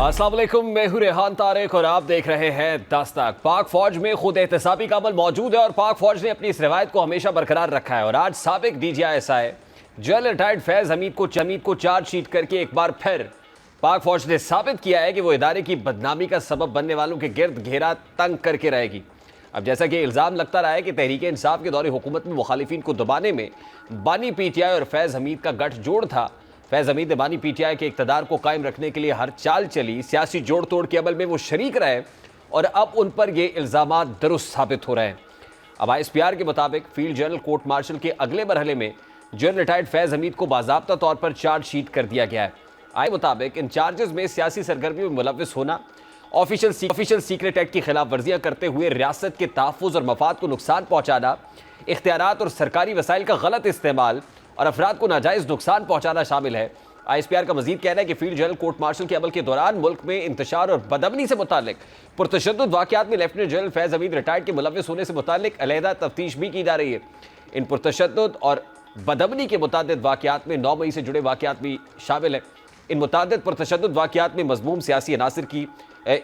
अस्सलाम वालेकुम, मैं हूं रेहान तारिक और आप देख रहे हैं दस्तक। पाक फौज में खुद एहतसाबी का अमल मौजूद है और पाक फौज ने अपनी इस रवायत को हमेशा बरकरार रखा है। और आज साबिक DGI general retired Faiz Hamid को चार्जशीट करके एक बार फिर पाक फौज ने साबित किया है कि वो इदारे की बदनामी का सबब बनने वालों के गिर्द घेरा तंग करके रहेगी। अब जैसा कि इल्ज़ाम लगता रहा है कि तहरीक इंसाफ के दौरे हुकूमत में मुखालिफिन को दबाने में बानी PTI और फैज़ हमीद का गठजोड़ था। फैज़ हमीद ने बानी PTI के इक़्तिदार को कायम रखने के लिए हर चाल चली, सियासी जोड़ तोड़ के अमल में वो शरीक रहे और अब उन पर ये इल्ज़ामात दुरुस्त साबित हो रहे हैं। अब ISPR के मुताबिक फील्ड जनरल कोर्ट मार्शल के अगले मरहले में जनरल रिटायर्ड फैज़ हमीद को बाज़ाब्ता तौर पर चार्जशीट कर दिया गया है। आई मुताबिक इन चार्जेस में सियासी सरगर्मियों में मुलव्विस होना, ऑफिशियल सीक्रेट एक्ट की खिलाफ वर्जियाँ करते हुए रियासत के तहफ़्फ़ुज़ और मफाद को नुकसान पहुँचाना, इख्तियारात और सरकारी वसाइल का गलत इस्तेमाल और अफराद को नाजायज़ नुकसान पहुँचाना शामिल है। ISPR का मजीद कहना है कि फील्ड जनरल कोर्ट मार्शल के अमल के दौरान मुल्क में इंतशार और बदअमनी से मुतालिक पुरतशद्दुद वाक़यात में लेफ्टिनेंट जनरल फैज़ हमीद रिटायर्ड के मुलव्विस होने से मुतालिक अलहदा तफ्तीश भी की जा रही है। इन पुरतशद्दुद और बदअमनी के मुतादिद वाक़यात में 9 मई से जुड़े वाक़यात भी शामिल है। इन मुतादिद पुरतशद्दुद वाक़यात में मज़मूम सियासी अनासिर की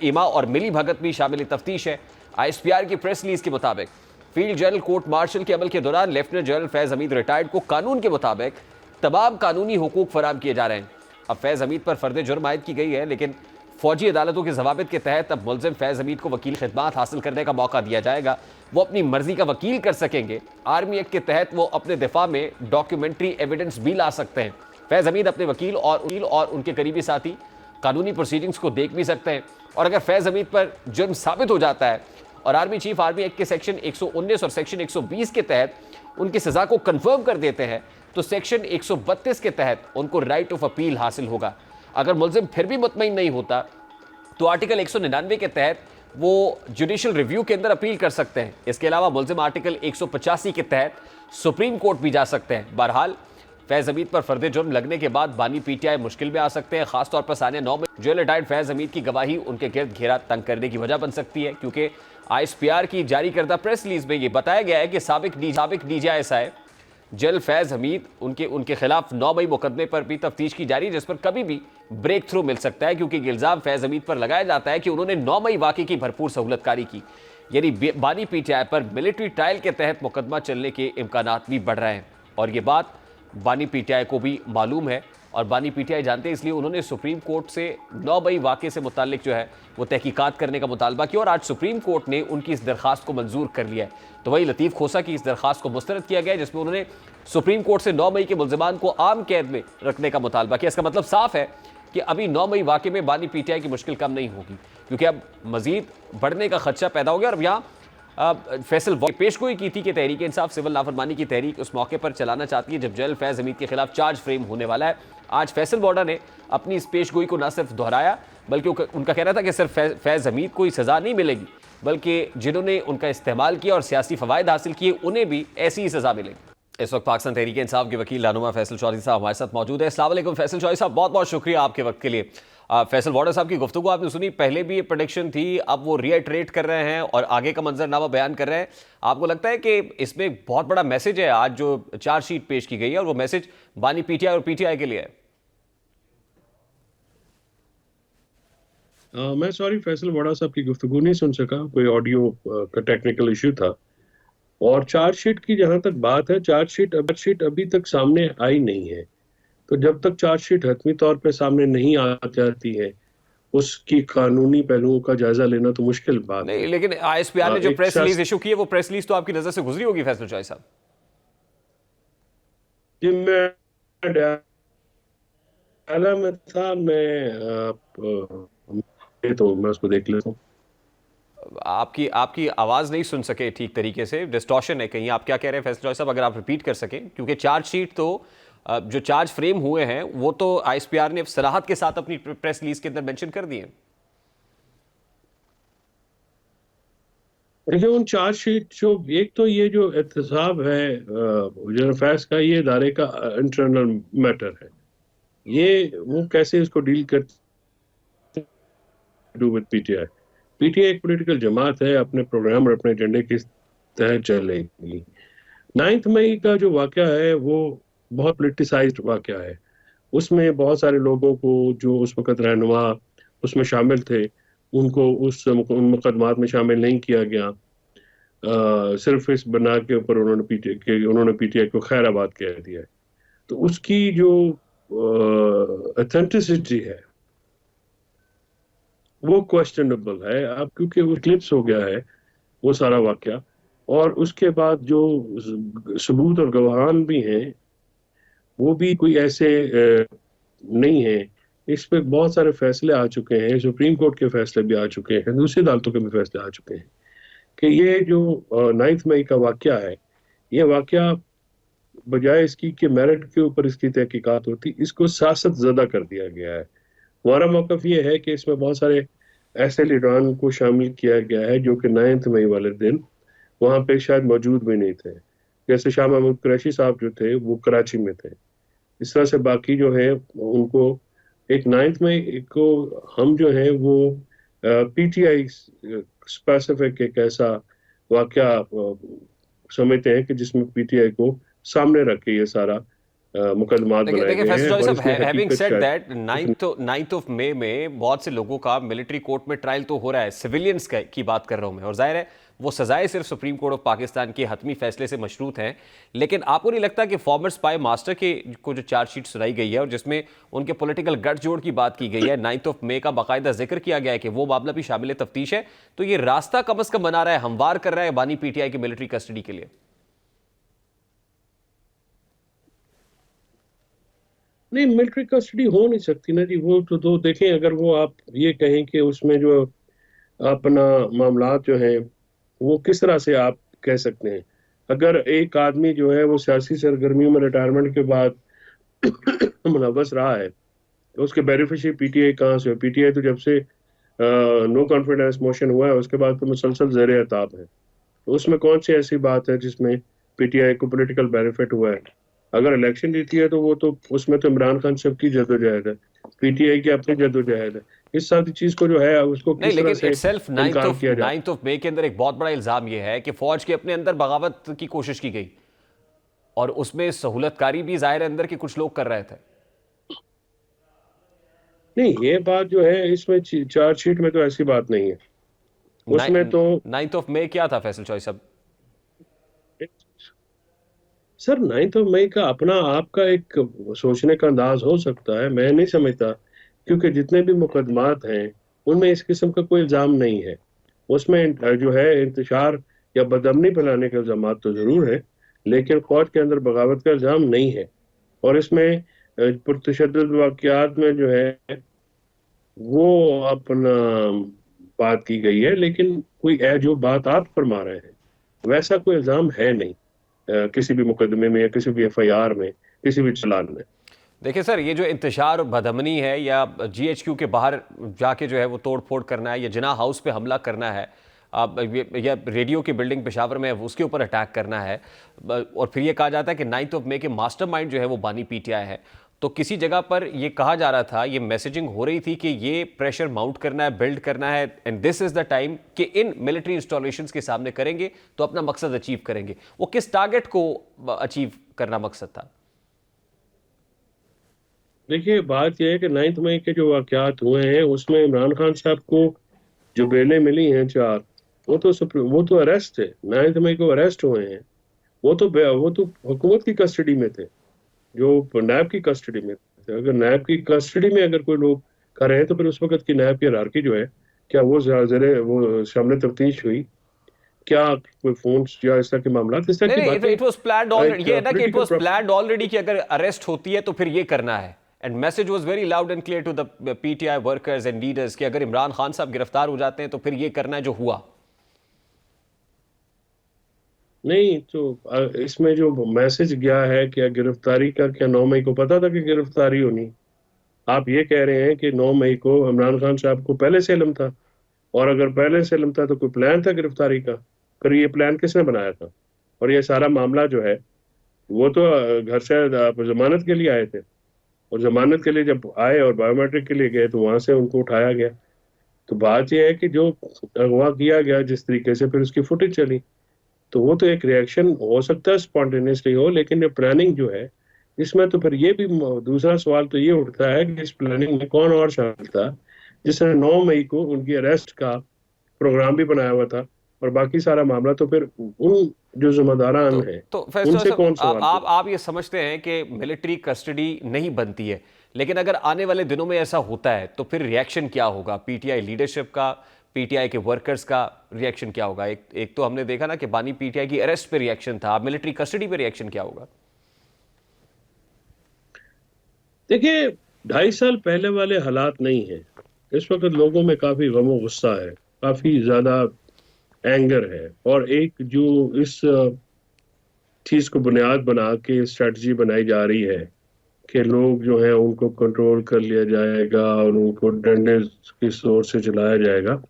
इमा और मिली भगत भी शामिल तफ्तीश है। ISPR की प्रेस रिलीज़ के मुताबिक फील्ड जनरल कोर्ट मार्शल के अमल के दौरान लेफ्टिनेंट जनरल फैज़ हमीद रिटायर्ड को कानून के मुताबिक तमाम कानूनी हुकूक फराहम किए जा रहे हैं। अब फैज़ हमीद पर फर्द जुर्म आयद की गई है, लेकिन फौजी अदालतों के जवाबित के तहत अब मुलजिम फैज़ हमीद को वकील खिदमात हासिल करने का मौका दिया जाएगा। वो अपनी मर्जी का वकील कर सकेंगे। आर्मी एक्ट के तहत वो अपने दिफा में डॉक्यूमेंट्री एविडेंस भी ला सकते हैं। फैज़ हमीद अपने वकील और उनके करीबी साथी कानूनी प्रोसीडिंग्स को देख भी सकते हैं और अगर फैज़ हमीद पर जुर्म साबित हो जाता है और आर्मी चीफ आर्मी एक्ट के सेक्शन 119 और सेक्शन 120 के तहत उनकी सज़ा को कन्फर्म कर देते हैं तो सेक्शन 132 के तहत उनको राइट ऑफ अपील हासिल होगा। अगर मुलजिम फिर भी मुतमईन नहीं होता तो आर्टिकल 199 के तहत वो जुडिशल रिव्यू के अंदर अपील कर सकते हैं। इसके अलावा मुलजिम आर्टिकल 185 के तहत सुप्रीम कोर्ट भी जा सकते हैं। बहरहाल फैज़ हमीद पर फर्द जुर्म लगने के बाद बानी PTI मुश्किल में आ सकते हैं। खासतौर पर सानिया 9 में जनरल रिटायर्ड फैज़ हमीद की गवाही उनके गिर्द घेरा तंग करने की वजह बन सकती है, क्योंकि ISPR की जारी करदा प्रेस रिलीज में ये बताया गया है कि साबिक DGI जनरल फैज़ हमीद उनके खिलाफ 9 मई मुकदमे पर भी तफ्तीश की जा रही है, जिस पर कभी भी ब्रेक थ्रू मिल सकता है, क्योंकि इल्ज़ाम फैज़ हमीद पर लगाया जाता है कि उन्होंने 9 मई वाक़े की भरपूर सहूलतकारी की। यानी बानी PTI पर मिलिट्री ट्रायल के तहत मुकदमा चलने के इम्कानात भी बढ़ रहे हैं और ये बात बानी PTI को भी मालूम है और बानी PTI जानते हैं, इसलिए उन्होंने सुप्रीम कोर्ट से 9 मई वाक़े से मुताल्लिक जो है वो तहकीकात करने का मुतालबा किया और आज सुप्रीम कोर्ट ने उनकी इस दरख्वास्त को मंजूर कर लिया है। तो वही लतीफ़ खोसा की इस दरख्वास्त को मुस्तरद किया गया, जिसमें उन्होंने सुप्रीम कोर्ट से 9 मई के मुलज़िमान को आम कैद में रखने का मुतालबा किया। इसका मतलब साफ है कि अभी 9 मई वाक़े में बानी PTI की मुश्किल कम नहीं होगी, क्योंकि अब मज़ीद बढ़ने का खदशा पैदा हो गया। और यहाँ फैसल पेशगोई की थी कि तहरीक इंसाफ सिविल नाफरमानी की तहरीक उस मौके पर चलाना चाहती है जब जनरल फैज़ हमीद के खिलाफ चार्ज फ्रेम होने वाला है। आज फैसल वाडा ने अपनी इस पेशगोई को न सिर्फ दोहराया, बल्कि उनका कहना था कि सिर्फ फैज़ हमीद को ही सज़ा नहीं मिलेगी, बल्कि जिन्होंने उनका इस्तेमाल किया और सियासी फ़वायद हासिल किए उन्हें भी ऐसी ही सज़ा मिलेगी। इस वक्त पाकिस्तान तहरीक इंसाफ के वकील रहनुमा फैसल चौधरी साहब हमारे साथ मौजूद है। अस्सलाम वालेकुम फैसल चौधरी साहब, बहुत बहुत शुक्रिया आपके वक्त के लिए। फैसल वाडा साहब की गुफ्तगू आपने सुनी, पहले भी ये प्रेडिक्शन थी, अब वो रीइटरेट कर रहे हैं और आगे का मंजरनामा बयान कर रहे हैं। आपको लगता है कि इसमें एक बहुत बड़ा मैसेज है आज जो चार्जशीट पेश की गई है और वो मैसेज बानी PTI और PTI के लिए है? मैं सॉरी फैसल वाडा साहब की गुफ्तगू नहीं सुन सका, कोई ऑडियो का टेक्निकल इश्यू था। और चार्जशीट की जहां तक बात है, चार्जशीट अभी तक सामने आई नहीं है, तो जब तक चार्जशीट हतमी तौर पे सामने नहीं आ जाती है उसकी कानूनी पहलुओं का जायजा लेना तो मुश्किल बात नहीं, है। लेकिन ISPR ने जो प्रेस रिलीज इशू की है वो प्रेस रिलीज तो आपकी नजर से गुजरी होगी फैसल चौधरी साहब? जी मैं डायला में था, तो मैं उसको देख लेता हूँ। आपकी आवाज नहीं सुन सके ठीक तरीके से, डिस्टॉर्शन है कहीं। आप क्या कह रहे हैं फैसल चौधरी साहब, अगर आप रिपीट कर सकें, क्योंकि चार्जशीट तो जो चार्ज फ्रेम हुए हैं वो तो ISPR ने सराहत के साथ अपनी प्रेस रिलीज के अंदर मेंशन कर दिए। देखिए उन चार्जशीट जो एक तो ये जो एहतसाब है जनरल फैज़ का, ये इदारे का इंटरनल मैटर है, ये वो कैसे इसको डील करते डू विद PTI एक पॉलिटिकल जमात है, अपने प्रोग्राम और अपने एजेंडे के तहत चलेगी। 9 मई का जो वाक़या है वो बहुत पोलिटिसाइज्ड वाक़या है, उसमें बहुत सारे लोगों को जो उस वक़्त रहनुमा उसमें शामिल थे उनको उन मुकदमात में शामिल नहीं किया गया। सिर्फ इस बना के ऊपर उन्होंने पीटीआई को खैराबाद कह दिया है। तो उसकी जो ऑथेंटिसिटी है वो क्वेश्चनेबल है अब, क्योंकि वो क्लिप्स हो गया है वो सारा वाकया, और उसके बाद जो सबूत और गवाहान भी हैं वो भी कोई ऐसे नहीं है। इस पे बहुत सारे फैसले आ चुके हैं, सुप्रीम कोर्ट के फैसले भी आ चुके हैं, दूसरी अदालतों के भी फैसले आ चुके हैं कि ये जो 9 मई का वाकया है, ये वाकया बजाय इसकी कि मेरिट के ऊपर इसकी तहकीकात होती, इसको सियासत ज़दा कर दिया गया है। हमारा मौकफ ये है कि इसमें बहुत सारे ऐसे लीडरान को शामिल किया गया है जो कि 9 मई वाले दिन वहां पे शायद मौजूद भी नहीं थे। जैसे शाह महमूद कुरैशी साहब जो थे वो कराची में थे। इस तरह से बाकी जो है उनको एक 9 मई को हम जो है वो पीटीआई स्पेसिफिक एक ऐसा वाकया समझते हैं कि जिसमें पीटीआई को सामने रख के ये सारा मुकदमात बनाए गए हैं। और इसमें हैविंग हकीकत सेड शायद दैट 9th ऑफ मई में बहुत से लोगों का मिलिट्री कोर्ट में ट्रायल तो हो रहा है, सिविलियंस की बात कर रहा हूं मैं, और जाहिर है वो सजाएं सिर्फ सुप्रीम कोर्ट ऑफ पाकिस्तान के हतमी फैसले से मशरूत हैं। लेकिन आपको नहीं लगता कि फॉर्मर स्पाई मास्टर के को जो चार्जशीट सुनाई गई है और जिसमें उनके पॉलिटिकल गठजोड़ की बात की गई है, 9th ऑफ मई का बाकायदा जिक्र किया गया है कि वो मामला भी शामिल तफ्तीश है, तो ये रास्ता कम अज कम बना रहा है, हमवार कर रहा है बानी पीटीआई की मिलिट्री कस्टडी के लिए? नहीं, मिलिट्री कस्टडी हो नहीं सकती ना जी। वो तो देखें, अगर वो आप ये कहें कि उसमें जो अपना मामला जो है वो किस तरह से आप कह सकते हैं। अगर एक आदमी जो है वो सियासी सरगर्मियों में रिटायरमेंट के बाद मुलव्वस रहा है तो उसके बेनिफिशियरी पीटीआई कहाँ से? पीटीआई तो जब से नो कॉन्फिडेंस मोशन हुआ है उसके बाद तो मुसलसल ज़ेर एताब है। तो उसमें कौन सी ऐसी बात है जिसमें पीटीआई को पॉलिटिकल बेनिफिट हुआ है? अगर इलेक्शन जीती है तो वो तो उसमें तो इमरान खान साहब की जद्दोजहद है, पीटीआई की अपनी जद्दोजहद है। इस सारी चीज को जो है उसको नहीं, किस तरह लेकिन से इटसेल्फ इनकार किया जाए? 9th ऑफ मई के अंदर एक बहुत बड़ा इल्जाम यह है कि फौज के अपने अंदर बगावत की कोशिश की गई और उसमें सहूलतकारी भी जाहिर है अंदर के कुछ लोग कर रहे थे। नहीं, ये बात जो है इसमें चार्जशीट में तो ऐसी बात नहीं है। उसमें तो 9th ऑफ मई क्या था फैसल चॉइस साहब? सर 9 मई का अपना आपका एक सोचने का अंदाज हो सकता है, मैं नहीं समझता, क्योंकि जितने भी मुकदमात हैं उनमें इस किस्म का कोई इल्जाम नहीं है। उसमें जो है इंतशार या बदअमनी फैलाने के इल्जाम तो जरूर है, लेकिन फौज के अंदर बगावत का इल्जाम नहीं है। और इसमें पुरतशद्दुद वाक़यात में जो है वो अपना बात की गई है, लेकिन कोई जो बात आप फरमा रहे हैं वैसा कोई इल्जाम है नहीं किसी भी मुकदमे में या किसी भी एफआईआर में, किसी भी चालान में। देखिए सर, ये जो इंतशार और बदअमनी है या जीएचक्यू के बाहर जाके जो है वो तोड़ फोड़ करना है या जिन्ना हाउस पे हमला करना है, या रेडियो की बिल्डिंग पेशावर में उसके ऊपर अटैक करना है, और फिर ये कहा जाता है कि 9th ऑफ मई के मास्टरमाइंड जो है वो बानी पीटीआई है, तो किसी जगह पर ये कहा जा रहा था, ये मैसेजिंग हो रही थी कि ये प्रेशर माउंट करना है, बिल्ड करना है, and this is the time कि इन मिलिट्री इंस्टॉलेशंस के सामने करेंगे तो अपना मकसद अचीव करेंगे। वो किस टारगेट को अचीव करना मकसद था? देखिए, बात यह है कि 9 मई के जो वाकयात हुए हैं उसमें इमरान खान साहब को जो बेलें मिली हैं 4, वो तो अरेस्ट थे। 9 मई को अरेस्ट हुए हैं। वो तो हुकूमत की कस्टडी में थे, जो नैब की कस्टडी में थे। अगर नैब की कस्टडी में अगर कोई लोग कर रहे हैं तो फिर उस वक्त की नैब की हायरार्की जो है, क्या वो सामने तफ्तीश हुई? क्या कोई फोन या इस तरह के मामला, इस तरह की बातें? इट वाज प्लान्ड ऑलरेडी, ये ना कि इट वाज प्लान्ड ऑलरेडी कि अगर अरेस्ट होती है तो फिर ये करना है, and message was very loud and clear to the PTI workers and leaders कि अगर इमरान खान साहब गिरफ्तार हो जाते हैं तो फिर ये करना है जो हुआ। नहीं तो इसमें जो मैसेज गया है, क्या गिरफ्तारी का, क्या 9 मई को पता था कि गिरफ्तारी होनी? आप ये कह रहे हैं कि 9 मई को इमरान खान साहब को पहले से इल्म था, और अगर पहले से इल्म था तो कोई प्लान था गिरफ्तारी का? फिर ये प्लान किसने बनाया था? और ये सारा मामला जो है वो तो घर से आप जमानत के लिए आए थे, और जमानत के लिए जब आए और बायोमेट्रिक के लिए गए तो वहां से उनको उठाया गया। तो बात यह है कि जो अगवा किया गया जिस तरीके से, फिर उसकी फुटेज चली, तो वो तो एक रिएक्शन हो सकता है स्पॉन्टेनियसली हो, लेकिन ये प्लानिंग जो है इसमें तो फिर ये भी दूसरा सवाल तो ये उठता है कि इस प्लानिंग में कौन और शामिल था जिसने 9 मई को उनकी अरेस्ट का प्रोग्राम भी बनाया हुआ था, और बाकी सारा मामला तो फिर उन जो जिम्मेदारान हैं तो फैसला उनसे साहब, कौन सवाल पूछे? आप ये समझते हैं कि मिलिट्री कस्टडी नहीं बनती है, लेकिन अगर आने वाले दिनों में ऐसा होता है तो फिर रिएक्शन क्या होगा? पीटीआई लीडरशिप का, पीटीआई के वर्कर्स का रिएक्शन क्या होगा? एक तो हमने देखा ना कि बानी पीटीआई की अरेस्ट पे रिएक्शन था, अब मिलिट्री कस्टडी पे रिएक्शन क्या होगा? देखिए, 2.5 साल पहले वाले हालात नहीं है। इस वक्त लोगों में काफी गम गुस्सा है, काफी ज्यादा एंगर है, और एक जो इस चीज को बुनियाद बना के स्ट्रेटजी बनाई जा रही है कि लोग जो है उनको कंट्रोल कर लिया जाएगा और उनको डंडे की जोर से चलाया जाएगा,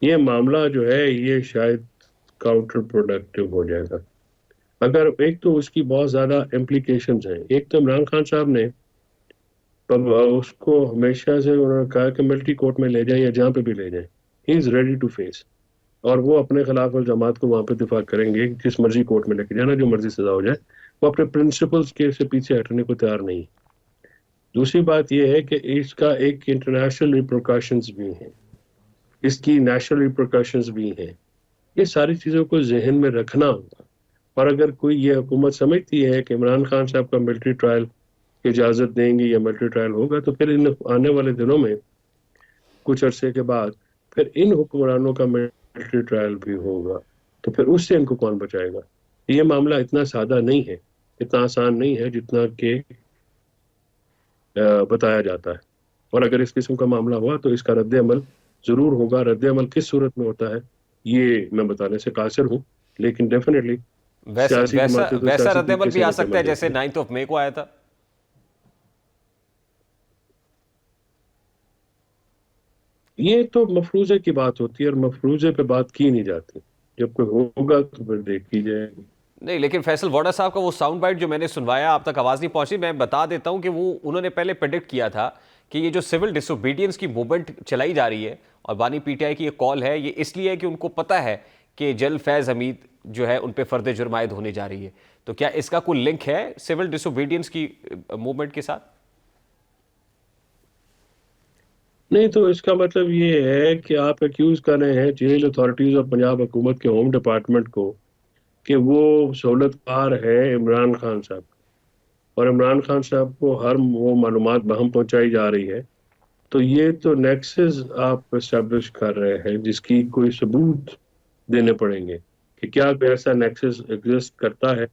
ये मामला जो है ये शायद काउंटर प्रोडक्टिव हो जाएगा। अगर एक तो उसकी बहुत ज्यादा इम्प्लीकेशंस हैं। एक तो इमरान खान साहब ने तब उसको हमेशा से उन्होंने कहा कि मिलिट्री कोर्ट में ले जाएं या जहाँ पे भी ले जाएं, he is ready to face, और वो अपने खिलाफ इल्जामात को वहां पे दिफा करेंगे, जिस मर्जी कोर्ट में लेके जाना, जो मर्जी सजा हो जाए, वो अपने प्रिंसिपल्स के से पीछे हटने को तैयार नहीं। दूसरी बात यह है कि इसका एक इंटरनेशनल रिप्रिकॉशंस भी हैं, इसकी नेशनल रिप्रिकॉशंस भी हैं। ये सारी चीजों को जहन में रखना होगा। और अगर कोई ये हुकूमत समझती है कि इमरान खान साहब का मिलिट्री ट्रायल की इजाजत देंगे या मिलिट्री ट्रायल होगा, तो फिर इन आने वाले दिनों में कुछ अरसे के बाद फिर इन हुक्मरानों का मिलिट्री ट्रायल भी होगा, तो फिर उससे इनको कौन बचाएगा? ये मामला इतना सादा नहीं है, इतना आसान नहीं है जितना कि बताया जाता है। और अगर इस किस्म का मामला हुआ तो इसका रद्द अमल जरूर होगा। रद्द अमल किस सूरत में होता है ये मैं बताने से कासिर हूँ, लेकिन डेफिनेटली वैसा सियासी वैसा जमातें तो वैसा सियासी रद्द अमल तरीके भी से आ रद्द सकता अमल है देती जैसे हैं। 9 मई को आया था। ये तो मफरूजे की बात होती है और मफरूजे पे बात की नहीं जाती। जब कोई होगा तो फिर देखी जाएगी। नहीं, लेकिन फैसल वोडा साहब का वो साउंड बाइट जो मैंने सुनवाया, आप तक आवाज़ नहीं पहुंची। मैं बता देता हूं कि वो उन्होंने पहले प्रेडिक्ट किया था कि ये जो सिविल डिसोबीडियंस की मूवमेंट चलाई जा रही है और बानी पीटीआई की ये कॉल है, ये इसलिए है कि उनको पता है कि जनरल फैज़ हमीद जो है उन पर फ़र्द जुर्म आयद होने जा रही है। तो क्या इसका कोई लिंक है सिविल डिसोबीडियंस की मूवमेंट के साथ? नहीं, तो इसका मतलब ये है कि आप एक्यूज कर रहे हैं जेल अथॉरिटीज और पंजाब हुकूमत के होम डिपार्टमेंट को कि वो सहूलतकार है इमरान खान साहब, और इमरान खान साहब को हर वो मालूमात बहम पहुंचाई जा रही है। तो ये तो नेक्सस आप एस्टेब्लिश कर रहे हैं जिसकी कोई सबूत देने पड़ेंगे कि क्या कोई ऐसा नेक्सस एग्जिस्ट करता है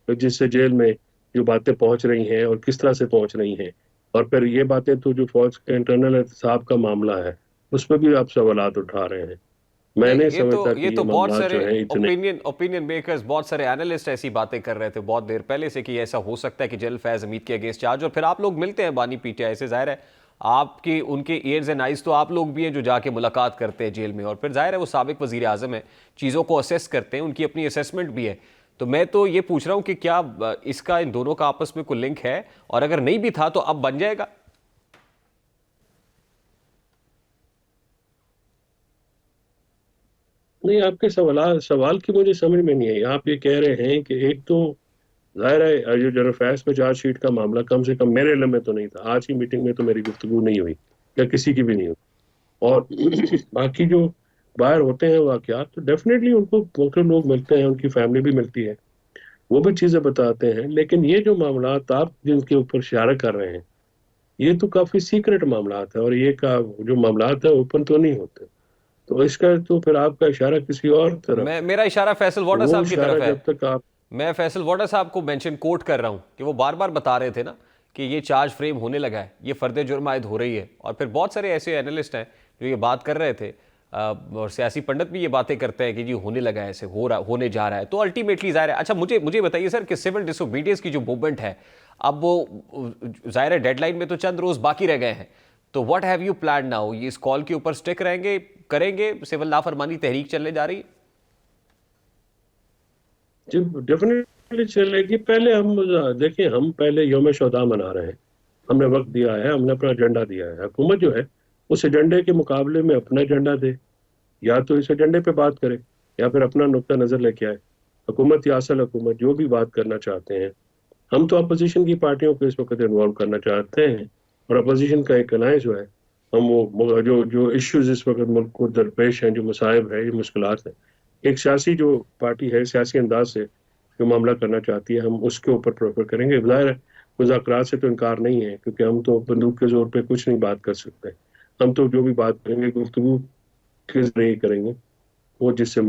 जिससे जेल में जो बातें पहुंच रही हैं और किस तरह से पहुंच रही हैं। और फिर ये बातें तो जो फौज के इंटरनल एहतसाब का मामला है उस पर भी आप सवालात उठा रहे हैं। मैं नहीं, नहीं ये समझता तो कि ये ये तो बहुत मामला सारे जो है इतने। ओपिनियन मेकर्स, बहुत सारे एनालिस्ट ऐसी बातें कर रहे थे बहुत देर पहले से कि ऐसा हो सकता है कि जनरल फैज हमीद के अगेंस्ट चार्ज। और फिर आप लोग मिलते हैं बानी पीटीआई से, जाहिर है आपकी उनके ईयर्स एंड आइज तो आप लोग भी हैं जो जाके मुलाकात करते हैं जेल में, और फिर जाहिर है वो साबिक वजीर आजम है, चीज़ों को असेस करते हैं, उनकी अपनी असेसमेंट भी है। तो मैं तो ये पूछ रहा हूँ कि क्या इसका इन दोनों का आपस में कोई लिंक है, और अगर नहीं भी था तो अब बन जाएगा? नहीं, आपके सवाल की मुझे समझ में नहीं आई। आप ये कह रहे हैं कि एक तो जाहिर है जो जनरल फैज पे चार्जशीट का मामला कम से कम मेरे इल्म में तो नहीं था, आज की मीटिंग में तो मेरी गुफ्तगू नहीं हुई या किसी की भी नहीं हुई। और बाकी जो बाहर होते हैं वाकयात, तो डेफिनेटली उनको मुख्तलिफ लोग मिलते हैं, उनकी फैमिली भी मिलती है, वो भी चीजें बताते हैं। लेकिन ये जो मामला आप जिनके ऊपर इशारा कर रहे हैं ये तो काफी सीक्रेट मामला है, और ये का जो मामला है ओपन तो नहीं होते। तो इसका तो फिर आपका इशारा किसी और तरफ मैं है। मेरा इशारा फैसल तो वोडा वो साहब की इशारा तरफ है। जब तक आप मैं फैसल वोडा साहब को मेंशन कोट कर रहा हूं कि वो बार बार बता रहे थे ना कि ये चार्ज फ्रेम होने लगा है, ये फर्द जुर्म आयद हो रही है। और फिर बहुत सारे ऐसे एनालिस्ट हैं जो ये बात कर रहे थे, और सियासी पंडित भी ये बातें करते हैं कि जी होने लगा है, ऐसे होने जा रहा है। तो अल्टीमेटली जाहिर है, अच्छा मुझे बताइए सर कि सिविल डिसोबीडियंस की जो मूवमेंट है, अब वो जाहिर है डेडलाइन में तो चंद रोज बाकी रह गए हैं, तो what have you plan now? ये इस कॉल के ऊपर स्टिक रहेंगे, करेंगे? सिविल लाफरमानी तहरीक चलने जा रही है? जी डेफिनेटली चलेगी। पहले हम देखिए, हम पहले यौम शोदा मना रहे हैं, हमने वक्त दिया है, हमने अपना एजेंडा दिया है। हुकूमत जो है उस एजेंडे के मुकाबले में अपना एजेंडा दे, या तो इस एजेंडे पे बात करे या फिर अपना नुक्ता नजर लेके आए। हुकूमत या असल हुकूमत जो भी बात करना चाहते हैं, हम तो अपोजिशन की पार्टियों को इस वक्त इन्वॉल्व करना चाहते हैं, और अपोजिशन का एक अलायंस जो है हम वो जो जो इश्यूज इस वक्त मुल्क को दरपेश हैं, जो मसाइब है, ये मुश्किलात है, एक सियासी जो पार्टी है सियासी अंदाज से जो मामला करना चाहती है, हम उसके ऊपर प्रोपर करेंगे। ज़ाहिर है मुज़ाकरात से तो इनकार नहीं है, क्योंकि हम तो बंदूक के जोर पे कुछ नहीं बात कर सकते। हम तो जो भी बात करेंगे गुफ्तगू के जरिए करेंगे, वो जिससे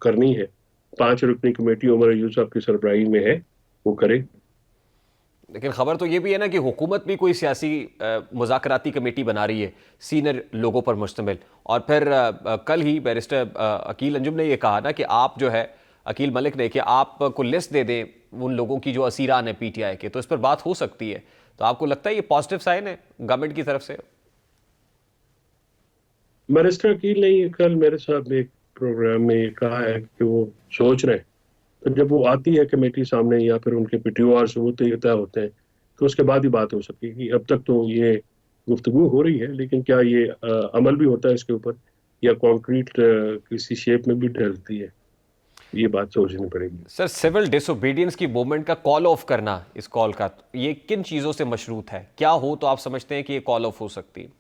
करनी है। 5 रुकनी कमेटी उमर अयूब साहब की सरबराही में है, वो करे। लेकिन खबर तो ये भी है ना कि हुकूमत भी कोई सियासी मुज़ाकराती कमेटी बना रही है सीनियर लोगों पर मुश्तमिल। और फिर कल ही बैरिस्टर अकील अंजुम ने ये कहा ना कि आप जो है, अकील मलिक ने, कि आपको लिस्ट दे दें उन लोगों की जो असीरान है पीटीआई के, तो इस पर बात हो सकती है। तो आपको लगता है ये पॉजिटिव साइन है गवर्नमेंट की तरफ से? बैरिस्टर अकील ने कल मेरे साथ एक प्रोग्राम में ये कहा है कि वो सोच रहे हैं, तो जब वो आती है कमेटी सामने या फिर उनके पीटीओआर से वो तय होते हैं, तो उसके बाद ही बात हो सकेगी। अब तक तो ये गुफ्तगू हो रही है, लेकिन क्या ये अमल भी होता है इसके ऊपर, या कॉन्क्रीट किसी शेप में भी ढलती है, ये बात सोचनी पड़ेगी। सर, सिविल डिसोबीडियंस की मूवमेंट का कॉल ऑफ करना, इस कॉल का, ये किन चीज़ों से मशरूत है? क्या हो तो आप समझते हैं कि ये कॉल ऑफ हो सकती है?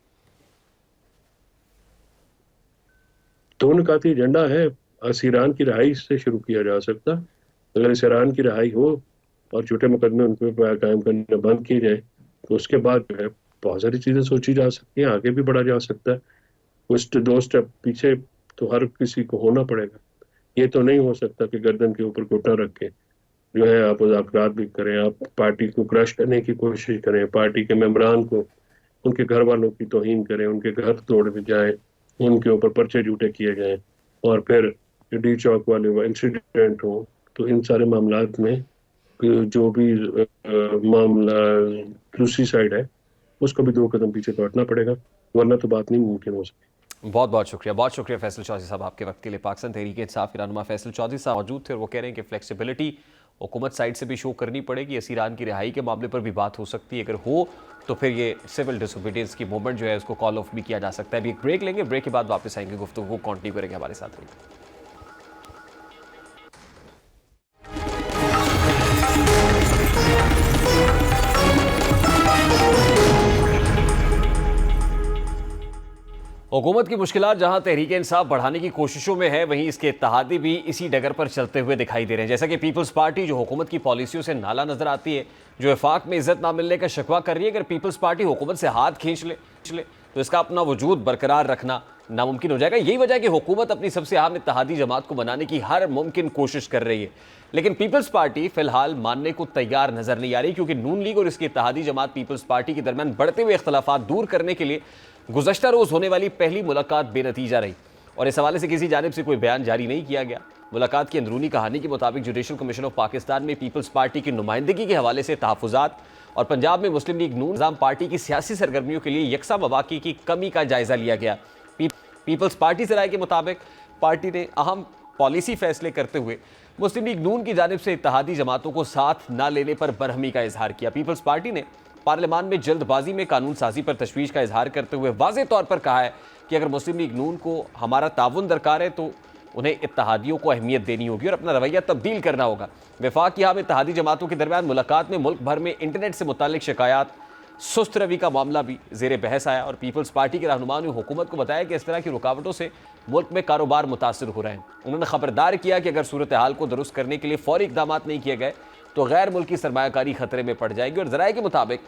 तो निकाती एजेंडा है, असीरान की रिहाई से शुरू किया जा सकता। अगर असीरान की रिहाई हो और छोटे मुकदमे उन पर कायम करने बंद किए जाए, तो उसके बाद जो है बहुत सारी चीज़ें सोची जा सकती हैं, आगे भी बढ़ा जा सकता है। कुछ 2 स्टेप पीछे तो हर किसी को होना पड़ेगा। ये तो नहीं हो सकता कि गर्दन के ऊपर घुटना रख के जो है आप मुज़ाकरात भी करें, आप पार्टी को क्रश करने की कोशिश करें, पार्टी के मेंबरान को, उनके घर वालों की तौहीन करें, उनके घर तोड़ भी जाए, उनके ऊपर पर्चे झूठे किए जाएं, और फिर डी चौक वाले इंसिडेंट हो। तो इन सारे मामलात में जो भी मामला दूसरी साइड है, उसको भी 2 कदम पीछे लौटना पड़ेगा, वरना तो बात नहीं मुमकिन हो सकती। बहुत शुक्रिया फैसल चौधरी साहब आपके वक्त के लिए। पाकिस्तान तहरीक इंसाफ के रहनुमा फैसल चौधरी साहब मौजूद थे और वो कह रहे हैं कि फ्लेक्सिबिलिटी हुकूमत साइड से भी शो करनी पड़ेगी। असीरान की रिहाई के मामले पर भी बात हो सकती है, अगर हो तो फिर ये सिविल डिसोबीडियंस की मूवमेंट जो है उसको कॉल ऑफ भी किया जा सकता है। अभी एक ब्रेक लेंगे, ब्रेक के बाद वापस आएंगे, गुफ्तगू को कंटिन्यू करेंगे, हमारे साथ रहिए। हुकूमत की मुश्किलात जहां तहरीक इंसाफ बढ़ाने की कोशिशों में है, वहीं इसके इत्तेहादी भी इसी डगर पर चलते हुए दिखाई दे रहे हैं। जैसा कि पीपल्स पार्टी जो हुकूमत की पॉलिसियों से नाला नजर आती है, जो वफाक में इज्जत ना मिलने का शिकवा कर रही है, अगर पीपल्स पार्टी हुकूमत से हाथ खींच ले तो इसका अपना वजूद बरकरार रखना नामुमकिन हो जाएगा। यही वजह है कि हुकूमत अपनी सबसे अहम इत्तेहादी जमात को बनाने की हर मुमकिन कोशिश कर रही है, लेकिन पीपल्स पार्टी फिलहाल मानने को तैयार नजर नहीं आ रही, क्योंकि नून लीग और इसकी इत्तेहादी जमात पीपल्स पार्टी के दरमियान बढ़ते हुए इख्तलाफात दूर करने के लिए गुज़श्ता रोज़ होने वाली पहली मुलाकात बेनतीजा रही, और इस हवाले से किसी जानिब से कोई बयान जारी नहीं किया गया। मुलाकात की अंदरूनी कहानी के मुताबिक जुडिशल कमीशन ऑफ पाकिस्तान में पीपल्स पार्टी की नुमाइंदगी के हवाले से तहफ़्फ़ुज़ात और पंजाब में मुस्लिम लीग नून निज़ाम पार्टी की सियासी सरगर्मियों के लिए यकसा मवाक़ी की कमी का जायज़ा लिया गया। पीपल्स पार्टी से राय के मुताबिक पार्टी ने अहम पॉलिसी फैसले करते हुए मुस्लिम लीग नून की जानिब से इत्तेहादी जमातों को साथ न लेने पर बरहमी का इजहार किया। पीपल्स पार्टी ने पार्लियामान में जल्दबाजी में कानून साजी पर तशवीश का इजहार करते हुए वाज़ेह तौर पर कहा है कि अगर मुस्लिम लीग नून को हमारा ताउन दरकार है तो उन्हें इत्तेहादियों को अहमियत देनी होगी और अपना रवैया तब्दील करना होगा। वफाक की हम इत्तेहादी जमातों के दरमियान मुलाकात में मुल्क भर में इंटरनेट से मुतालिक शिकायत, सुस्त रवि का मामला भी ज़ेर बहस आया, और पीपल्स पार्टी के रहनुमा ने हुकूमत को बताया कि इस तरह की रुकावटों से मुल्क में कारोबार मुतासर हो रहे हैं। उन्होंने खबरदार किया कि अगर सूरत हाल को दुरुस्त करने के लिए फौरी इकदाम नहीं किए गए तो गैर मुल्की सरमायाकारी खतरे में पड़ जाएगी। और ज़राए के मुताबिक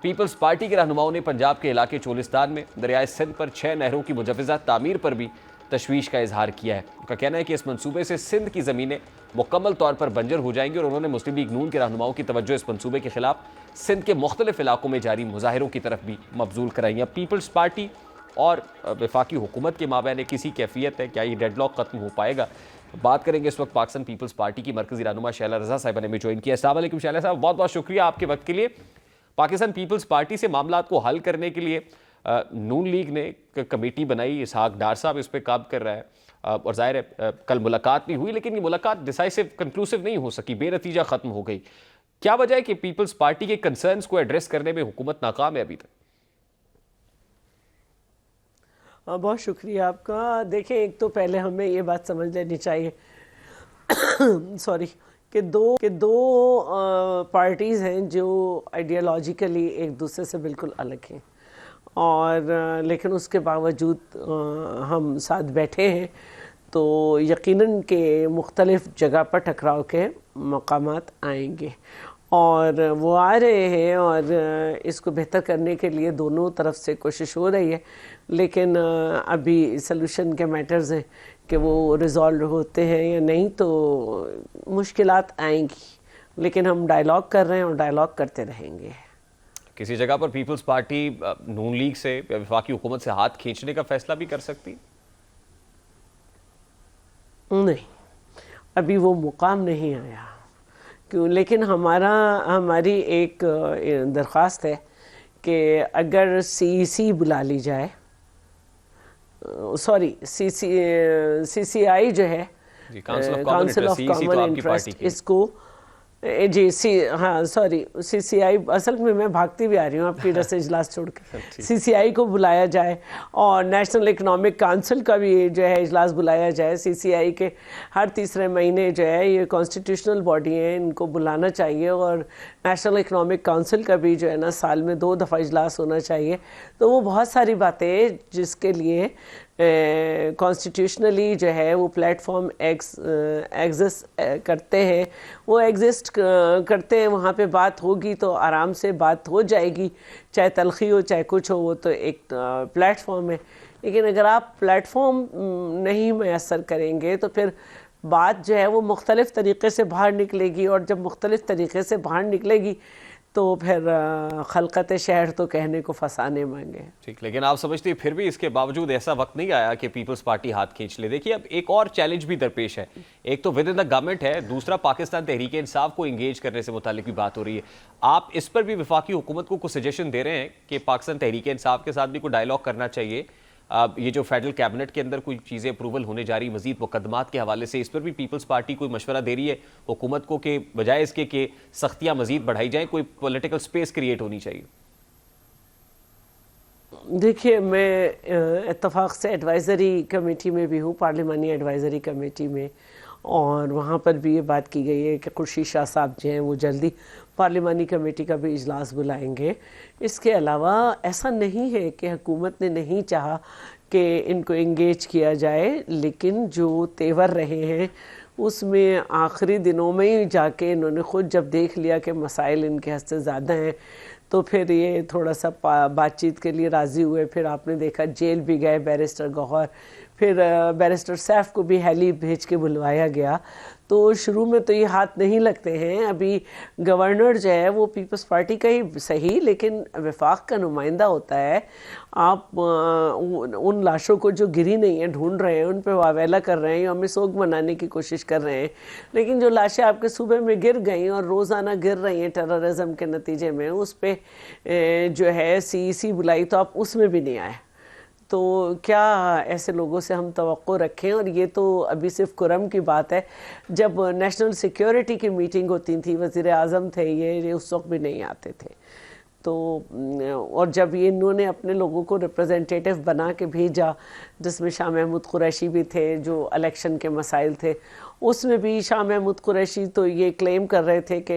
पीपल्स पार्टी के रहनुमाओं ने पंजाब के इलाके चोलिस्तान में दरियाए सिंध पर 6 नहरों की मुजवज़ा तामीर पर भी तशवीश का इजहार किया है। उनका कहना है कि इस मंसूबे से सिंध की ज़मीनें मुकम्मल तौर पर बंजर हो जाएंगी, और उन्होंने मुस्लिम लीग नून के रहनुमाओं की तवज्जो इस मंसूबे के खिलाफ सिंध के मुख्तलिफ इलाकों में जारी मुजाहिरों की तरफ भी मबजूल कराई। अब पीपल्स पार्टी और वफाकी हुकूमत के माबैन किसी कैफियत है, क्या ये डेडलॉक खत्म हो पाएगा? बात करेंगे इस वक्त पाकिस्तान पीपल्स पार्टी की मरकजी रहनुमा शैला रज़ा साहिबा ने भी ज्वाइन किया। अस्सलाम वालेकुम शैला साहब, बहुत बहुत शुक्रिया आपके वक्त के लिए। पाकिस्तान पीपल्स पार्टी से मामलात को हल करने के लिए नून लीग ने कमेटी बनाई, इसहाक डार साहब इस पर काम कर रहा है, और जाहिर है कल मुलाकात भी हुई, लेकिन ये मुलाकात डिसाइसिव कंक्लूसिव नहीं हो सकी, बेनतीजा ख़त्म हो गई। क्या वजह है कि पीपल्स पार्टी के कंसर्न्स को एड्रेस करने में हुकूमत नाकाम है अभी तक? बहुत शुक्रिया आपका। देखें, एक तो पहले हमें ये बात समझ लेनी चाहिए सॉरी कि दो पार्टीज़ हैं जो आइडियोलॉजिकली एक दूसरे से बिल्कुल अलग हैं, और लेकिन उसके बावजूद हम साथ बैठे हैं, तो यकीनन के मुख्तलिफ़ जगह पर टकराव के मकामात आएंगे और वो आ रहे हैं और इसको बेहतर करने के लिए दोनों तरफ से कोशिश हो रही है। लेकिन अभी सलूशन के मैटर्स हैं कि वो रिज़ॉल्व होते हैं या नहीं, तो मुश्किलात आएंगी, लेकिन हम डायलॉग कर रहे हैं और डायलॉग करते रहेंगे। किसी जगह पर पीपल्स पार्टी नून लीग से या वफाकी हुकूमत से हाथ खींचने का फैसला भी कर सकती? नहीं, अभी वो मुकाम नहीं आया। क्यों? लेकिन हमारी एक दरख्वास्त है कि अगर सीईसी बुला ली जाए, सॉरी सीसीआई जो है, काउंसिल ऑफ कॉमन इंटरेस्ट, इसको हाँ सॉरी सीसीआई, असल में मैं भागती भी आ रही हूँ आपकी वजह से इजलास छोड़ के। सीसीआई को बुलाया जाए और नेशनल इकोनॉमिक काउंसिल का भी जो है इजलास बुलाया जाए। सीसीआई के हर तीसरे महीने जो है, ये कॉन्स्टिट्यूशनल बॉडी है, इनको बुलाना चाहिए और नेशनल इकोनॉमिक काउंसिल का भी जो है ना साल में 2 दफ़ा इजलास होना चाहिए। तो वो बहुत सारी बातें जिसके लिए कॉन्स्टिट्यूशनली जो है वो प्लेटफॉर्म एग्जिस्ट करते हैं, वो एग्जिस्ट करते हैं, वहाँ पे बात होगी तो आराम से बात हो जाएगी, चाहे तलखी हो चाहे कुछ हो, वो तो एक प्लेटफॉर्म है। लेकिन अगर आप प्लेटफॉर्म नहीं मैसर करेंगे तो फिर बात जो है वो मुख्तलिफ़ तरीक़े से बाहर निकलेगी, और जब मुख्तलिफ़ तरीक़े से बाहर निकलेगी तो फिर खलकत शहर तो कहने को फसाने मांगे। ठीक, लेकिन आप समझते हैं फिर भी इसके बावजूद ऐसा वक्त नहीं आया कि पीपल्स पार्टी हाथ खींच ले? देखिए, अब एक और चैलेंज भी दरपेश है। एक तो विद इन द गवर्नमेंट है, दूसरा पाकिस्तान तहरीक इंसाफ को इंगेज करने से मुतालिक भी बात हो रही है। आप इस पर भी वफाकी हुकूमत को कुछ सजेशन दे रहे हैं कि पाकिस्तान तहरीक इंसाफ के साथ भी कोई डायलॉग करना चाहिए? ये जो फेडरल कैबिनेट के अंदर कोई चीज़ें अप्रूवल होने जा रही मजीद मुकदमात के हवाले से, इस पर भी पीपल्स पार्टी कोई मशवरा दे रही है हुकूमत को कि बजाय इसके कि सख्तियां मजीद बढ़ाई जाएं, कोई पॉलिटिकल स्पेस क्रिएट होनी चाहिए? देखिए, मैं इत्तफाक से एडवाइज़री कमेटी में भी हूँ, पार्लिमानी एडवाइज़री कमेटी में, और वहाँ पर भी ये बात की गई है कि खुर्शीद शाह साहब जो हैं वो जल्दी पार्लिमानी कमेटी का भी इजलास बुलाएंगे। इसके अलावा ऐसा नहीं है कि हुकूमत ने नहीं चाहा कि इनको इंगेज किया जाए, लेकिन जो तेवर रहे हैं उसमें आखिरी दिनों में ही जाके इन्होंने ख़ुद जब देख लिया कि मसाइल इनके हद से ज़्यादा हैं, तो फिर ये थोड़ा सा बातचीत के लिए राज़ी हुए। फिर आपने देखा जेल भी गए बैरिस्टर गौहर, फिर बैरिस्टर सैफ को भी हेली भेज के बुलवाया गया। तो शुरू में तो ये हाथ नहीं लगते हैं। अभी गवर्नर जो है वो पीपल्स पार्टी का ही सही, लेकिन वफाक का नुमाइंदा होता है। आप उन लाशों को जो गिरी नहीं है ढूंढ रहे हैं, उन पे वावेला कर रहे हैं, हमें सोग मनाने की कोशिश कर रहे हैं, लेकिन जो लाशें आपके सूबे में गिर गई और रोज़ाना गिर रही हैं टेररिज्म के नतीजे में, उस पर जो है सीईसी बुलाई तो आप उसमें भी नहीं आए। तो क्या ऐसे लोगों से हम तवक्को रखें? और ये तो अभी सिर्फ कुरम की बात है, जब नेशनल सिक्योरिटी की मीटिंग होती थी, वज़ीर आज़म थे ये उस वक्त भी नहीं आते थे। तो और जब ये इन्होंने अपने लोगों को रिप्रेजेंटेटिव बना के भेजा, जिसमें शाह महमूद कुरैशी भी थे, जो इलेक्शन के मसाइल थे, उसमें भी शाह महमूद कुरैशी तो ये क्लेम कर रहे थे कि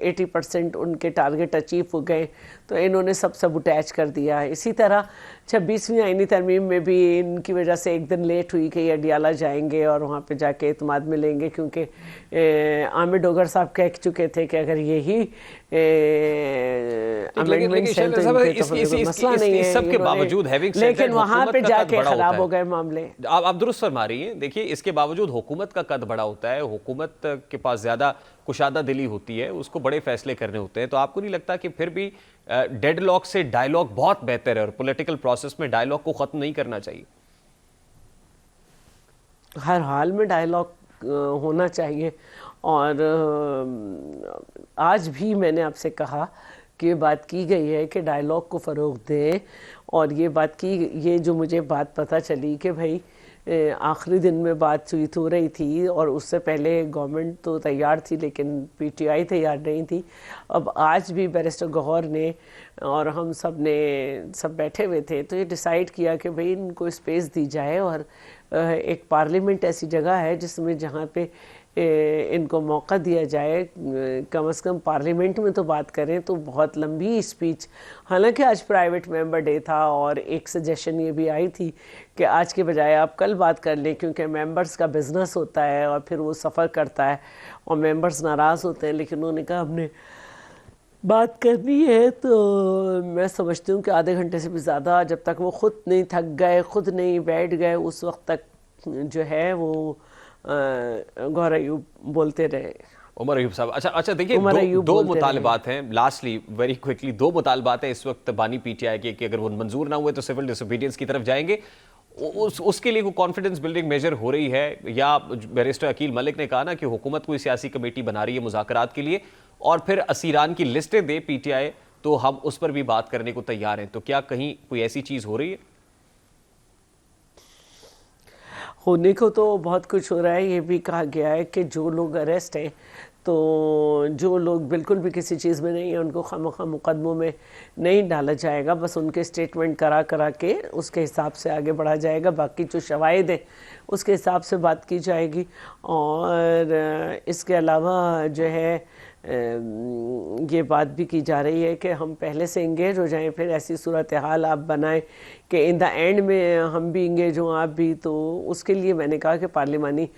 80% उनके टारगेट अचीव हो गए, तो इन्होंने सब सबुटैच कर दिया। इसी तरह 26वीं आईनी तरमीम में भी इनकी वजह से एक दिन लेट हुई कि ये अडियाला जाएंगे और वहाँ पे जाके इत्मीनान मिलेंगे, क्योंकि आमिर डोगर साहब कह चुके थे कि अगर यही अमेंडमेंट्स हैं तो मसला नहीं है। सबके बावजूद लेकिन वहाँ पे जाके खराब हो गए मामले। आप दुरुस्त फरमा रही हैं। देखिए, इसके बावजूद हुकूमत का कद बड़ा होता है, हुकूमत के पास ज़्यादा कुशादा दिली होती है, उसको बड़े फैसले करने होते हैं। तो आपको नहीं लगता कि फिर भी डेडलॉक से डायलॉग बहुत बेहतर है और पॉलिटिकल प्रोसेस में डायलॉग को ख़त्म नहीं करना चाहिए? हर हाल में डायलॉग होना चाहिए। और आज भी मैंने आपसे कहा कि बात की गई है कि डायलॉग को फ़रोग़ दें, और ये जो मुझे बात पता चली कि भाई आखिरी दिन में बातचीत हो रही थी, और उससे पहले गवर्नमेंट तो तैयार थी लेकिन पीटीआई तैयार नहीं थी। अब आज भी बैरिस्टर गौहर ने और हम सब बैठे हुए थे, तो ये डिसाइड किया कि भाई इनको स्पेस दी जाए। और एक पार्लियामेंट ऐसी जगह है जिसमें जहाँ पे इनको मौका दिया जाए, कम से कम पार्लियामेंट में तो बात करें। तो बहुत लंबी स्पीच, हालांकि आज प्राइवेट मेंबर डे था और एक सजेशन ये भी आई थी कि आज के बजाय आप कल बात कर लें, क्योंकि मेंबर्स का बिजनेस होता है और फिर वो सफ़र करता है और मेंबर्स नाराज़ होते हैं। लेकिन उन्होंने कहा हमने बात करनी है, तो मैं समझती हूँ कि आधे घंटे से भी ज़्यादा, जब तक वो ख़ुद नहीं थक गए, ख़ुद नहीं बैठ गए, उस वक्त तक जो है वो गौर अयूब बोलते रहे। उमर अयूब साहब, अच्छा देखिए, उमर अयूब दो बोलते मुतालबात हैं, लास्टली वेरी क्विकली, दो मुतालबात हैं इस वक्त बानी पीटीआई के कि अगर वो मंजूर ना हुए तो सिविल डिसोबीडियंस की तरफ जाएंगे। उसके लिए कोई कॉन्फिडेंस बिल्डिंग मेजर हो रही है, या बैरिस्टर अकील मलिक ने कहा ना कि हुकूमत कोई सियासी कमेटी बना रही है मुज़ाकरात के लिए और फिर असीरान की लिस्टें दे पीटीआई, तो हम उस पर भी बात करने को तैयार हैं। तो क्या कहीं कोई ऐसी चीज़ हो रही है? होने को तो बहुत कुछ हो रहा है। ये भी कहा गया है कि जो लोग अरेस्ट हैं, तो जो लोग बिल्कुल भी किसी चीज़ में नहीं है, उनको खामखा मुकदमों में नहीं डाला जाएगा, बस उनके स्टेटमेंट करा के उसके हिसाब से आगे बढ़ा जाएगा। बाकी जो शवाहिद हैं उसके हिसाब से बात की जाएगी। और इसके अलावा जो है ये बात भी की जा रही है कि हम पहले से इंगेज हो जाएं, फिर ऐसी सूरत हाल आप बनाएं कि इन द एंड में हम भी इंगेज हों, आप भी। तो उसके लिए मैंने कहा कि पार्लिमानी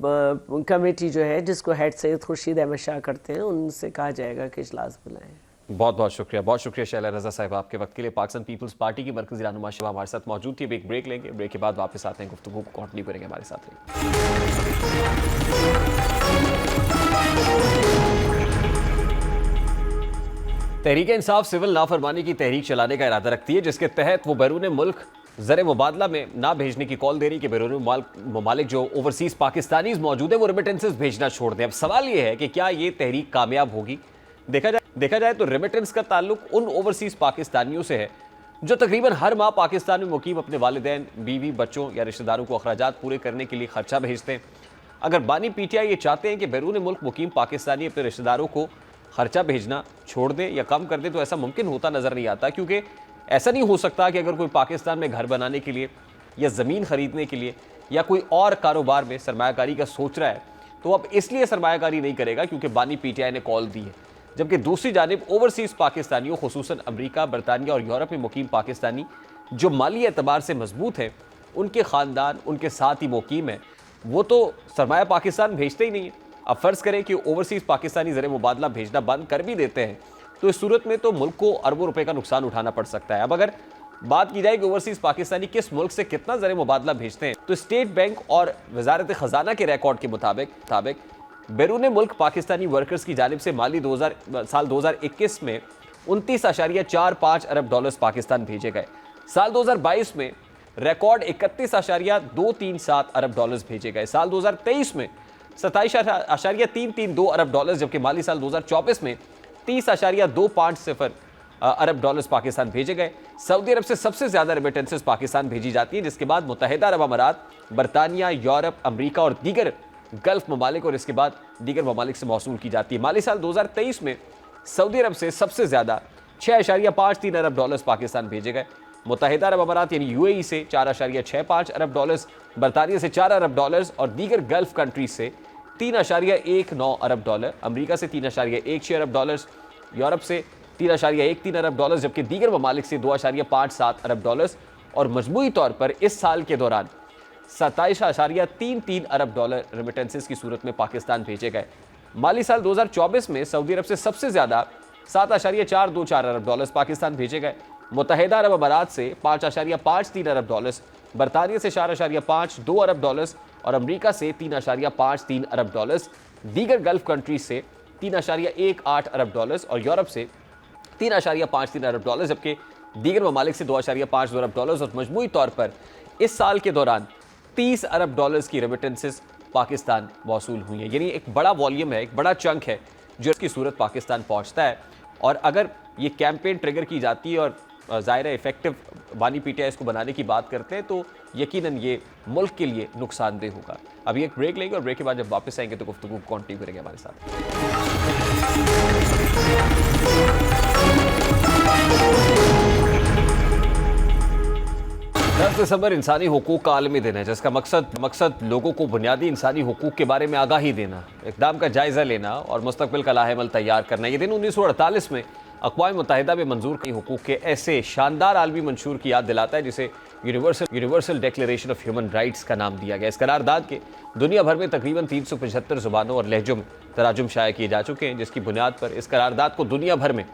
कमेटी जो है, जिसको हेड सैयद खुर्शीद अहमद शाह करते हैं, उनसे कहा जाएगा कि इजलास बुलाएं। बहुत शुक्रिया शैला रजा साहब आपके वक्त के लिए। पाकिस्तान पीपल्स पार्टी की मरकजी रहनुमा शबा हमारे साथ मौजूद थी। अब एक ब्रेक लेंगे, ब्रेक के बाद वापस आते हैं, गुफ्तगू को कंटिन्यू करेंगे। हमारे साथ तहरीक इंसाफ सिविल नाफरमानी की तहरीक चलाने का इरादा रखती है, जिसके तहत वो बैरून मुल्क ज़र मुबादला में ना भेजने की कॉल दे रही कि बैरून ममालिक जो ओवरसीज़ पाकिस्तानीज मौजूद है वो रेमिटेंसेस भेजना छोड़ दें। अब सवाल ये है कि क्या ये तहरीक कामयाब होगी? देखा जाए तो रेमिटेंस का ताल्लुक उन ओवरसीज़ पाकिस्तानियों से है जो तकरीबन हर माह पाकिस्तान में मुकीम अपने वालिदैन, बीवी, बच्चों या रिश्तेदारों को अखराजात पूरे करने के लिए खर्चा भेजते हैं। अगर बानी पीटीआई ये चाहते हैं कि बैरून मुल्क मुकीम पाकिस्तानी अपने रिश्तेदारों को खर्चा भेजना छोड़ दे या कम कर दे, तो ऐसा मुमकिन होता नज़र नहीं आता। क्योंकि ऐसा नहीं हो सकता कि अगर कोई पाकिस्तान में घर बनाने के लिए या ज़मीन ख़रीदने के लिए या कोई और कारोबार में सरमायाकारी का सोच रहा है तो अब इसलिए सरमायाकारी नहीं करेगा क्योंकि बानी पीटीआई ने कॉल दी है। जबकि दूसरी जानिब ओवरसीज़ पाकिस्तानियों, खुसूसन अमरीका, बरतानिया और यूरोप में मुकीम पाकिस्तानी जो माली एतबार से मजबूत हैं, उनके ख़ानदान उनके साथ ही मुकीम है, वो तो सरमाया पाकिस्तान भेजते ही नहीं है। अब फ़र्ज़ करें कि ओवरसीज़ पाकिस्तानी ज़र मुबादला भेजना बंद कर भी देते हैं, तो इस सूरत में तो मुल्क को अरबों रुपए का नुकसान उठाना पड़ सकता है। अब अगर बात की जाए कि ओवरसीज़ पाकिस्तानी किस मुल्क से कितना ज़र मुबादला भेजते हैं, तो स्टेट बैंक और वजारत ख़जाना के रिकॉर्ड के मुताबिक बैरून मुल्क पाकिस्तानी वर्कर्स की जानिब से माली साल 2021 में 29.45 अरब डॉलर्स पाकिस्तान भेजे गए। साल 2022 में रिकॉर्ड 31.237 अरब डॉलर्स भेजे गए। साल 2023 में 27.332 अरब डॉलर्स, जबकि माली साल 2024 में 30.250 अरब डॉलर्स पाकिस्तान भेजे गए। सऊदी अरब से सबसे ज़्यादा रेमिटेंसेस पाकिस्तान भेजी जाती है, जिसके बाद मुत्तहिदा अरब अमारात, बरतानिया, यूरोप, अमरीका और दीगर गल्फ ममालिक और इसके बाद दीगर ममालिक से मौसूल की जाती है। माली साल 2023 में सऊदी अरब से सबसे ज़्यादा 6.53 अरब डॉलर्स पाकिस्तान भेजे गए। मुत्तहिदा अरब अमारात यानी यूएई से 4.65 अरब डॉलर्स, बरतानिया से 4 अरब डॉलर्स और दीगर गल्फ कंट्रीज से 3.19 अरब डॉलर, अमरीका से 3.16 अरब डॉलर्स, यूरोप से 3.13 अरब डॉलर्स, जबकि दीगर ममालिक से 2.57 अरब डॉलर्स और मजमूई तौर पर इस साल के दौरान 27.33 अरब डॉलर रेमिटेंसेस की सूरत में पाकिस्तान भेजे गए। माली साल 2024 में सऊदी अरब से सबसे ज़्यादा 7.424 अरब डॉलर्स पाकिस्तान भेजे गए। मुत्तहिदा अरब अमारात से 5.53 अरब डॉलर्स, बरतानिया से 4.52 अरब डॉलर्स और अमरीका से 3.53 अरब डॉलर्स, दीगर गल्फ कंट्रीज से 3.18 अरब डॉलर्स और यूरोप से 3.53 अरब डॉलर्स, जबकि दीगर ममालिक से 2.52 अरब डॉलर्स और मजमूई तौर पर इस साल के दौरान 30 अरब डॉलर्स की रेमिटेंसेस पाकिस्तान मौसूल हुई हैं। यानी एक बड़ा वॉल्यूम है, एक बड़ा चंक है जो इसकी सूरत पाकिस्तान पहुंचता है। और अगर ये कैंपेन ट्रिगर की जाती है और ज़ाहिर इफेक्टिव बानी पीटीआई इसको बनाने की बात करते हैं, तो यकीनन ये मुल्क के लिए नुकसानदेह होगा। अभी एक ब्रेक लेंगे और ब्रेक के बाद जब वापस आएंगे तो गुफ्तगू कंटिन्यू करेंगे हमारे साथ। दिसंबर इंसानी हुकूक का आलमी दिन है, जिसका मकसद लोगों को बुनियादी इंसानी हुकूक के बारे में आगाही देना, इक़दाम का जायज़ा लेना और मुस्तक़बिल का लाहेमल तैयार करना। ये दिन 1948 में अक़वाम मुत्तहिदा में मंजूर कई हुकूक के ऐसे शानदार आलमी मंशूर की याद दिलाता है जिसे universal declaration of human rights का नाम दिया गया। इस करारदाद के दुनिया भर में तकरीबन 375 ज़ुबानों और लहजों में तराजुम शाया किए जा चुके हैं, जिसकी बुनियाद पर इस करारदाद को दुनिया भर में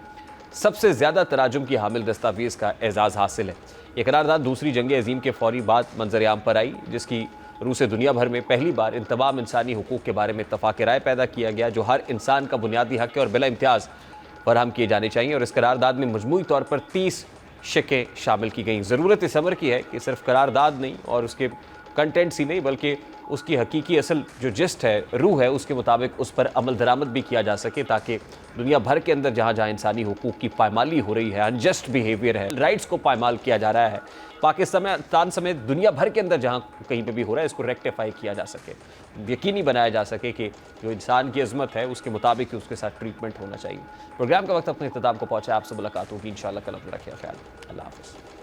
सबसे ज़्यादा तराजुम की हामिल दस्तावेज़ का एजाज़ हासिल है। ये करारदाद दूसरी जंग अज़ीम के फौरी बाद मंजर-ए-आम पर आई, जिसकी रूह से दुनिया भर में पहली बार इन तमाम इंसानी हुकूक के बारे में इत्तफ़ाक़ राय पैदा किया गया, जो हर इंसान का बुनियादी हक़ है और बिला इम्तियाज़ फराहम किए जाने चाहिए। और इस करारदाद में मजमूई तौर पर 30 शिकें शामिल की गई। ज़रूरत इस अमर की है कि सिर्फ करारदाद नहीं और उसके कंटेंट्स ही नहीं, बल्कि उसकी हकीकी असल जो जिस्ट है, रूह है, उसके मुताबिक उस पर अमल दरामद भी किया जा सके, ताकि दुनिया भर के अंदर जहाँ जहाँ इंसानी हुकूक की पायमाली हो रही है, अनजस्ट बिहेवियर है, राइट्स को पायमाल किया जा रहा है, पाकिस्तान समेत दुनिया भर के अंदर जहाँ कहीं पे भी हो रहा है, इसको रेक्टिफाई किया जा सके, यकीनी बनाया जा सके कि जो इंसान की अजमत है उसके मुताबिक ही उसके साथ ट्रीटमेंट होना चाहिए। प्रोग्राम का वक्त अपने इख्तिताम को पहुँचा। आपसे मुलाकात होगी इंशाअल्लाह कल। अपना रखिए ख्याल। अल्लाह हाफ़िज़।